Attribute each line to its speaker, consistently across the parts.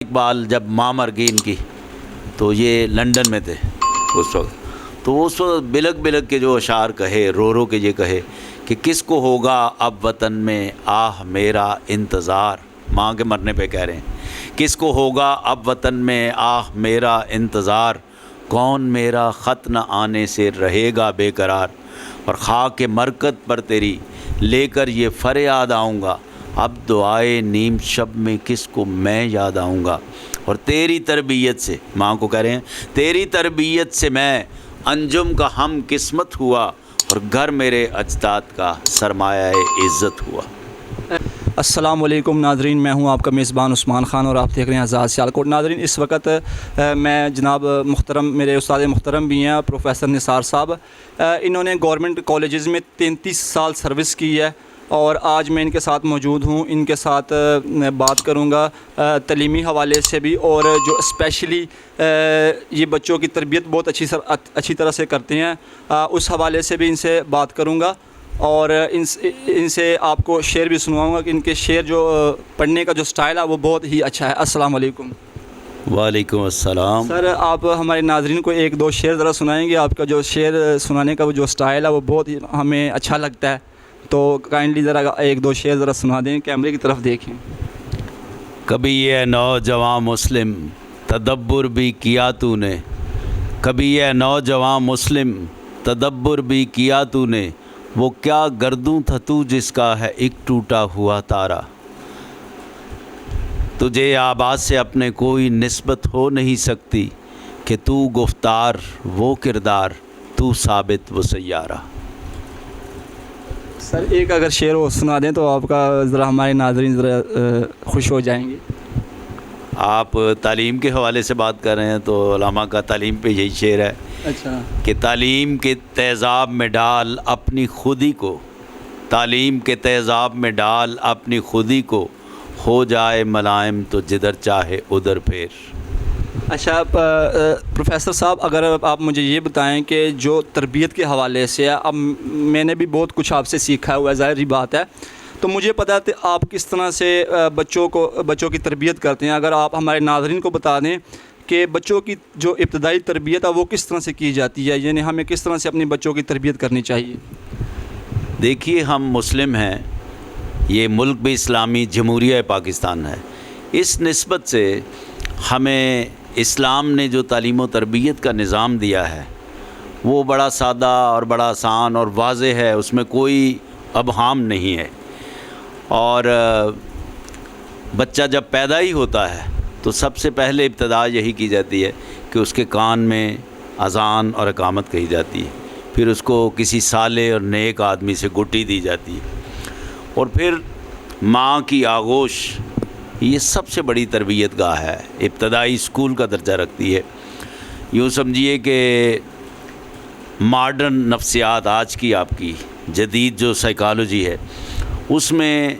Speaker 1: اقبال جب ماں مر گئی ان کی تو یہ لندن میں تھے اس وقت، تو اس وقت بلک بلک کے جو اشعار کہے، رو رو کے یہ کہے کہ کس کو ہوگا اب وطن میں آہ میرا انتظار، ماں کے مرنے پہ کہہ رہے ہیں کس کو ہوگا اب وطن میں آہ میرا انتظار، کون میرا خط نہ آنے سے رہے گا بے قرار، اور خاک مرکت پر تیری لے کر یہ فریاد آؤں گا، اب دعائے نیم شب میں کس کو میں یاد آؤں گا، اور تیری تربیت سے، ماں کو کہہ رہے ہیں تیری تربیت سے میں انجم کا ہم قسمت ہوا، اور گھر میرے اجداد کا سرمایہ عزت ہوا۔
Speaker 2: السلام علیکم ناظرین، میں ہوں آپ کا میزبان عثمان خان اور آپ دیکھ رہے ہیں آزاد سیالکوٹ۔ ناظرین، اس وقت میں جناب محترم میرے استاد محترم بھی ہیں پروفیسر نثار صاحب، انہوں نے گورنمنٹ کالجز میں 33 سال سروس کی ہے، اور آج میں ان کے ساتھ موجود ہوں، ان کے ساتھ بات کروں گا تعلیمی حوالے سے بھی، اور جو اسپیشلی یہ بچوں کی تربیت بہت اچھی طرح سے کرتے ہیں، اس حوالے سے بھی ان سے بات کروں گا، اور ان سے آپ کو شعر بھی سنواؤں گا کہ ان کے شعر جو پڑھنے کا جو سٹائل ہے وہ بہت ہی اچھا ہے۔ السلام علیکم۔
Speaker 1: وعلیکم السلام۔
Speaker 2: سر، آپ ہمارے ناظرین کو ایک دو شعر ذرا سنائیں گے؟ آپ کا جو شعر سنانے کا جو سٹائل ہے وہ بہت ہی ہمیں اچھا لگتا ہے، تو کائنڈلی ذرا ایک دو شعر ذرا سنا دیں، کیمرے کی طرف دیکھیں۔
Speaker 1: کبھی یہ نوجوان مسلم تدبر بھی کیا تو نے، کبھی یہ نوجوان مسلم تدبر بھی کیا تو نے، وہ کیا گردوں تھا تو جس کا ہے ایک ٹوٹا ہوا تارا، تجھے آباد سے اپنے کوئی نسبت ہو نہیں سکتی، کہ تو گفتار وہ کردار تو ثابت وہ سیارہ۔
Speaker 2: سر، ایک اگر شعر وہ سنا دیں تو آپ کا ذرا ہمارے ناظرین ذرا خوش ہو جائیں گے۔
Speaker 1: آپ تعلیم کے حوالے سے بات کر رہے ہیں تو علماء کا تعلیم پہ یہی شعر ہے
Speaker 2: اچھا
Speaker 1: کہ تعلیم کے تیزاب میں ڈال اپنی خودی کو، تعلیم کے تیزاب میں ڈال اپنی خودی کو، ہو جائے ملائم تو جدھر چاہے ادھر پھیر۔
Speaker 2: اچھا پروفیسر صاحب، اگر آپ مجھے یہ بتائیں کہ جو تربیت کے حوالے سے ہے، اب میں نے بھی بہت کچھ آپ سے سیکھا ہوا ہے، ظاہری بات ہے، تو مجھے پتہ ہے آپ کس طرح سے بچوں کی تربیت کرتے ہیں۔ اگر آپ ہمارے ناظرین کو بتا دیں کہ بچوں کی جو ابتدائی تربیت ہے وہ کس طرح سے کی جاتی ہے، یعنی ہمیں کس طرح سے اپنے بچوں کی تربیت کرنی چاہیے؟
Speaker 1: دیکھیے، ہم مسلم ہیں، یہ ملک بھی اسلامی جمہوریہ پاکستان ہے، اس نسبت سے ہمیں اسلام نے جو تعلیم و تربیت کا نظام دیا ہے وہ بڑا سادہ اور بڑا آسان اور واضح ہے، اس میں کوئی ابہام نہیں ہے، اور بچہ جب پیدا ہی ہوتا ہے تو سب سے پہلے ابتدا یہی کی جاتی ہے کہ اس کے کان میں اذان اور اقامت کہی جاتی ہے، پھر اس کو کسی صالح اور نیک آدمی سے گٹی دی جاتی ہے، اور پھر ماں کی آغوش، یہ سب سے بڑی تربیت گاہ ہے، ابتدائی اسکول کا درجہ رکھتی ہے۔ یوں سمجھیے کہ ماڈرن نفسیات، آج کی آپ کی جدید جو سائیکالوجی ہے، اس میں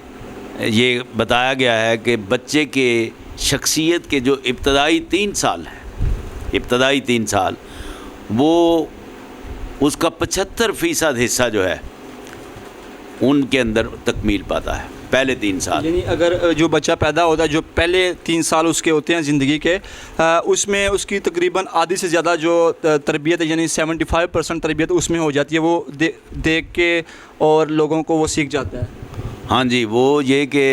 Speaker 1: یہ بتایا گیا ہے کہ بچے کے شخصیت کے جو ابتدائی 3 سال ہیں، ابتدائی 3 سال، وہ اس کا 75% حصہ جو ہے ان کے اندر تکمیل پاتا ہے، پہلے 3 سال۔
Speaker 2: یعنی اگر جو بچہ پیدا ہوتا ہے، جو پہلے 3 سال اس کے ہوتے ہیں زندگی کے، اس میں اس کی تقریباً آدھی سے زیادہ جو تربیت ہے، یعنی 75% تربیت اس میں ہو جاتی ہے، وہ دیکھ کے اور لوگوں کو وہ سیکھ جاتا ہے۔
Speaker 1: ہاں جی، وہ یہ کہ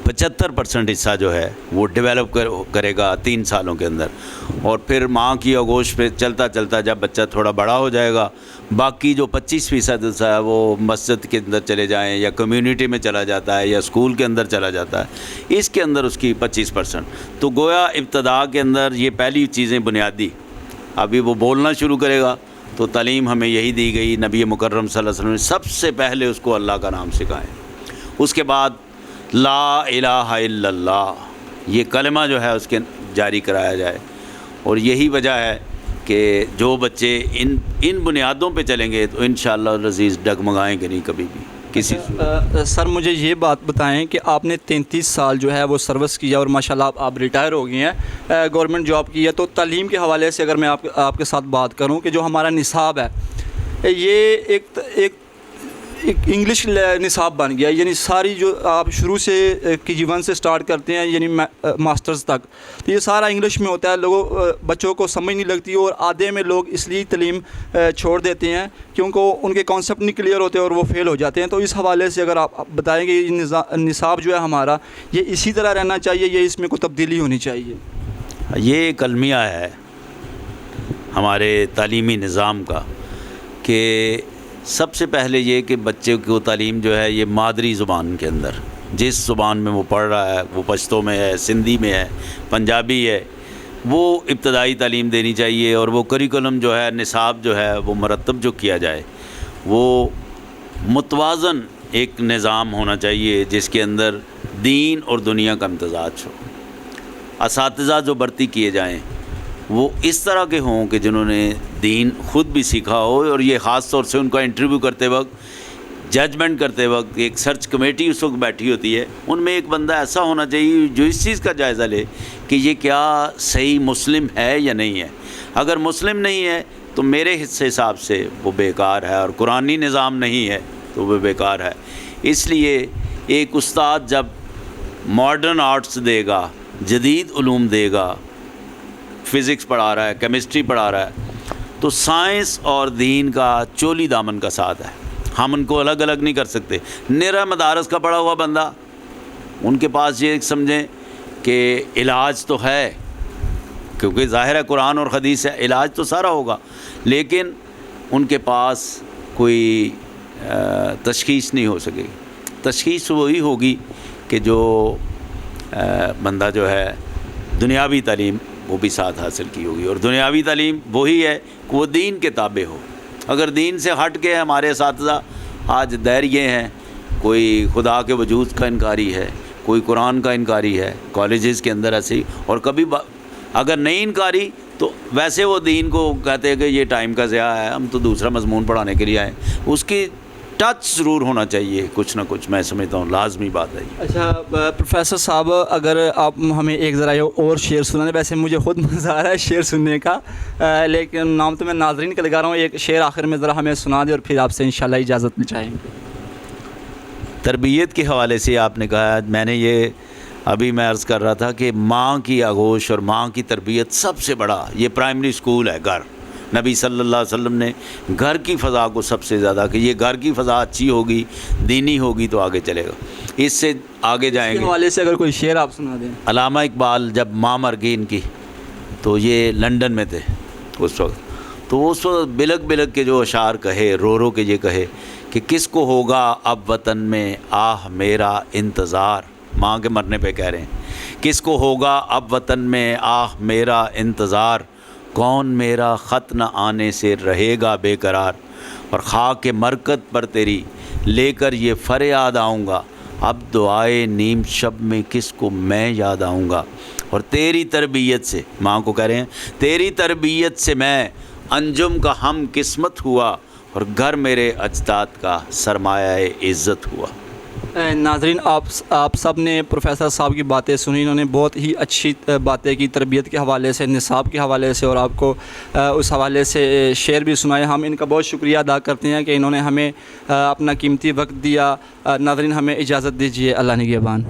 Speaker 1: 75% حصہ جو ہے وہ ڈیولپ کرے گا 3 سالوں کے اندر، اور پھر ماں کی آغوش پہ چلتا چلتا جب بچہ تھوڑا بڑا ہو جائے گا، باقی جو 25% حصہ ہے وہ مسجد کے اندر چلے جائیں یا کمیونٹی میں چلا جاتا ہے یا اسکول کے اندر چلا جاتا ہے، اس کے اندر اس کی 25%، تو گویا ابتدا کے اندر یہ پہلی چیزیں بنیادی، ابھی وہ بولنا شروع کرے گا تو تعلیم ہمیں یہی دی گئی، نبی مکرم صلی اللہ علیہ وسلم نے سب سے پہلے اس کو اللہ کا نام سکھائے، اس کے بعد لا الہ الا اللہ یہ کلمہ جو ہے اس کے جاری کرایا جائے، اور یہی وجہ ہے کہ جو بچے ان بنیادوں پہ چلیں گے تو انشاءاللہ العزیز ڈگمگائیں گے نہیں کبھی بھی کسی
Speaker 2: سر، مجھے یہ بات بتائیں کہ آپ نے 33 سال جو ہے وہ سروس کیا، اور ماشاءاللہ آپ ریٹائر ہو گئے ہیں، گورنمنٹ جاب کی ہے، تو تعلیم کے حوالے سے اگر میں آپ کے ساتھ بات کروں کہ جو ہمارا نصاب ہے، یہ انگلش نصاب بن گیا، یعنی ساری جو آپ شروع سے KG1 سے سٹارٹ کرتے ہیں یعنی ماسٹرز تک، تو یہ سارا انگلش میں ہوتا ہے، بچوں کو سمجھ نہیں لگتی، اور آدھے میں لوگ اس لیے تعلیم چھوڑ دیتے ہیں کیونکہ ان کے کانسیپٹ نہیں کلیئر ہوتے اور وہ فیل ہو جاتے ہیں۔ تو اس حوالے سے اگر آپ بتائیں کہ یہ نصاب جو ہے ہمارا یہ اسی طرح رہنا چاہیے یا اس میں کوئی تبدیلی ہونی چاہیے؟
Speaker 1: یہ ایک المیہ ہے ہمارے تعلیمی نظام کا کہ سب سے پہلے یہ کہ بچے کو تعلیم جو ہے یہ مادری زبان کے اندر، جس زبان میں وہ پڑھ رہا ہے، وہ پشتو میں ہے، سندھی میں ہے، پنجابی ہے، وہ ابتدائی تعلیم دینی چاہیے، اور وہ کریکولم جو ہے، نصاب جو ہے وہ مرتب جو کیا جائے، وہ متوازن ایک نظام ہونا چاہیے جس کے اندر دین اور دنیا کا امتزاج ہو۔ اساتذہ جو بھرتی کیے جائیں وہ اس طرح کے ہوں کہ جنہوں نے دین خود بھی سیکھا ہو، اور یہ خاص طور سے ان کا انٹرویو کرتے وقت، ججمنٹ کرتے وقت، ایک سرچ کمیٹی اس وقت بیٹھی ہوتی ہے، ان میں ایک بندہ ایسا ہونا چاہیے جو اس چیز کا جائزہ لے کہ یہ کیا صحیح مسلم ہے یا نہیں ہے۔ اگر مسلم نہیں ہے تو میرے حساب سے وہ بیکار ہے، اور قرآنی نظام نہیں ہے تو وہ بیکار ہے۔ اس لیے ایک استاد جب ماڈرن آرٹس دے گا، جدید علوم دے گا، فزکس پڑھا رہا ہے، کیمسٹری پڑھا رہا ہے، تو سائنس اور دین کا چولی دامن کا ساتھ ہے، ہم ان کو الگ الگ نہیں کر سکتے۔ نرا مدارس کا پڑھا ہوا بندہ، ان کے پاس یہ سمجھیں کہ علاج تو ہے، کیونکہ ظاہر ہے قرآن اور حدیث ہے، علاج تو سارا ہوگا، لیکن ان کے پاس کوئی تشخیص نہیں ہو سکے گی۔ تشخیص وہی ہوگی کہ جو بندہ جو ہے دنیاوی تعلیم وہ بھی ساتھ حاصل کی ہوگی، اور دنیاوی تعلیم وہی ہے کہ وہ دین کے تابع ہو۔ اگر دین سے ہٹ کے ہمارے اساتذہ آج دائریے ہیں، کوئی خدا کے وجود کا انکاری ہے، کوئی قرآن کا انکاری ہے کالجز کے اندر ایسے ہی، اور کبھی اگر نہیں انکاری تو ویسے وہ دین کو کہتے ہیں کہ یہ ٹائم کا ضیاع ہے، ہم تو دوسرا مضمون پڑھانے کے لیے آئے۔ اس کی ٹچ ضرور ہونا چاہیے کچھ نہ کچھ، میں سمجھتا ہوں لازمی بات ہے۔
Speaker 2: اچھا پروفیسر صاحب، اگر آپ ہمیں ایک ذرا اور شعر سنا دیں، ویسے مجھے خود مزہ آ رہا ہے شعر سننے کا، لیکن نام تو میں ناظرین کا لگا رہا ہوں، ایک شعر آخر میں ذرا ہمیں سنا دیں اور پھر آپ سے انشاءاللہ اجازت لے چاہیں گے۔
Speaker 1: تربیت کے حوالے سے آپ نے کہا، میں نے یہ ابھی میں عرض کر رہا تھا کہ ماں کی آغوش اور ماں کی تربیت سب سے بڑا یہ پرائمری اسکول ہے گھر۔ نبی صلی اللہ علیہ وسلم نے گھر کی فضا کو سب سے زیادہ کہ یہ گھر کی فضا اچھی ہوگی، دینی ہوگی تو آگے چلے گا، اس سے آگے جائیں گے۔
Speaker 2: اس حوالے سے اگر کوئی شعر آپ سنا دیں۔
Speaker 1: علامہ اقبال جب ماں مر گئی ان کی تو یہ لنڈن میں تھے اس وقت، تو اس وقت بلک بلک کے جو اشعار کہے، رو رو کے یہ کہے کہ کس کو ہوگا اب وطن میں آہ میرا انتظار، ماں کے مرنے پہ کہہ رہے ہیں، کس کو ہوگا اب وطن میں آہ میرا انتظار، کون میرا خط نہ آنے سے رہے گا بے قرار، اور خاک مرکت پر تیری لے کر یہ فریاد آؤں گا، اب دعائے نیم شب میں کس کو میں یاد آؤں گا، اور تیری تربیت سے، ماں کو کہہ رہے ہیں، تیری تربیت سے میں انجم کا ہم قسمت ہوا، اور گھر میرے اجداد کا سرمایہ عزت ہوا۔
Speaker 2: ناظرین، آپ سب نے پروفیسر صاحب کی باتیں سنی، انہوں نے بہت ہی اچھی باتیں کی تربیت کے حوالے سے، نصاب کے حوالے سے، اور آپ کو اس حوالے سے شعر بھی سنائے۔ ہم ان کا بہت شکریہ ادا کرتے ہیں کہ انہوں نے ہمیں اپنا قیمتی وقت دیا۔ ناظرین، ہمیں اجازت دیجیے، اللہ نگہبان۔